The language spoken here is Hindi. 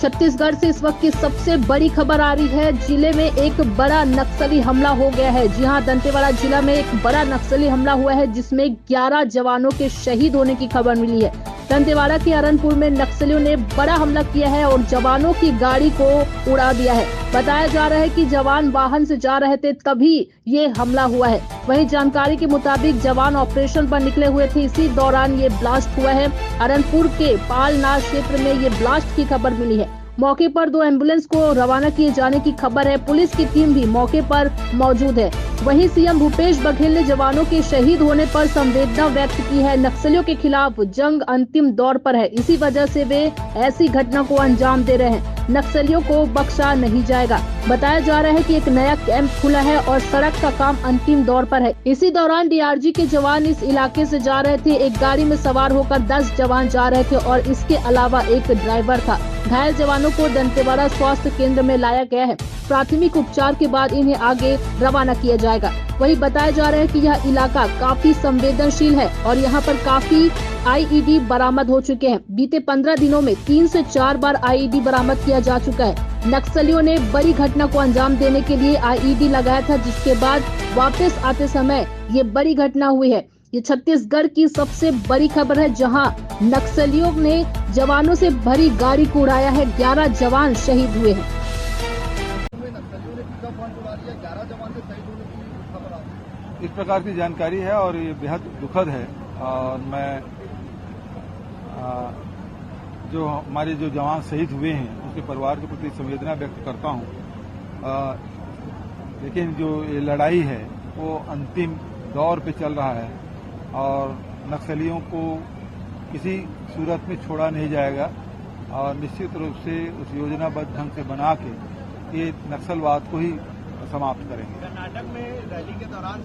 छत्तीसगढ़ से इस वक्त की सबसे बड़ी खबर आ रही है। जिले में एक बड़ा नक्सली हमला हो गया है। जी हां, दंतेवाड़ा जिला में एक बड़ा नक्सली हमला हुआ है जिसमें 11 जवानों के शहीद होने की खबर मिली है। दंतेवाड़ा के अरनपुर में नक्सलियों ने बड़ा हमला किया है और जवानों की गाड़ी को उड़ा दिया है। बताया जा रहा है कि जवान वाहन से जा रहे थे तभी ये हमला हुआ है। वहीं जानकारी के मुताबिक जवान ऑपरेशन पर निकले हुए थे, इसी दौरान ये ब्लास्ट हुआ है। अरनपुर के पालनार क्षेत्र में ये ब्लास्ट की खबर मिली है। मौके पर 2 एम्बुलेंस को रवाना किए जाने की खबर है। पुलिस की टीम भी मौके पर मौजूद है। वहीं सीएम भूपेश बघेल ने जवानों के शहीद होने पर संवेदना व्यक्त की है। नक्सलियों के खिलाफ जंग अंतिम दौर पर है, इसी वजह से वे ऐसी घटना को अंजाम दे रहे हैं। नक्सलियों को बख्शा नहीं जाएगा। बताया जा रहा है कि एक नया कैंप खुला है और सड़क का काम अंतिम दौर पर है। इसी दौरान डीआरजी के जवान इस इलाके से जा रहे थे। एक गाड़ी में सवार होकर 10 जवान जा रहे थे और इसके अलावा एक ड्राइवर था। घायल जवानों को दंतेवाड़ा स्वास्थ्य केंद्र में लाया गया है। प्राथमिक उपचार के बाद इन्हें आगे रवाना किया जाएगा। वहीं बताया जा रहा है कि यह इलाका काफी संवेदनशील है और यहाँ पर काफी आईईडी बरामद हो चुके हैं। बीते 15 दिनों में 3 से 4 बार आईईडी बरामद किया जा चुका है। नक्सलियों ने बड़ी घटना को अंजाम देने के लिए आईईडी लगाया था, जिसके बाद वापस आते समय ये बड़ी घटना हुई है। ये छत्तीसगढ़ की सबसे बड़ी खबर है, जहां नक्सलियों ने जवानों से भरी गाड़ी को उड़ाया है। 11 जवान शहीद हुए हैं। इस प्रकार की जानकारी है और ये बेहद दुखद है। और मैं जो हमारे जो जवान शहीद हुए हैं उसके परिवार के प्रति संवेदना व्यक्त करता हूं। लेकिन जो ये लड़ाई है वो अंतिम दौर पे चल रहा है और नक्सलियों को किसी सूरत में छोड़ा नहीं जाएगा और निश्चित रूप से उस योजनाबद्ध ढंग से बना के ये नक्सलवाद को ही समाप्त करेंगे। कर्नाटक में रैली के दौरान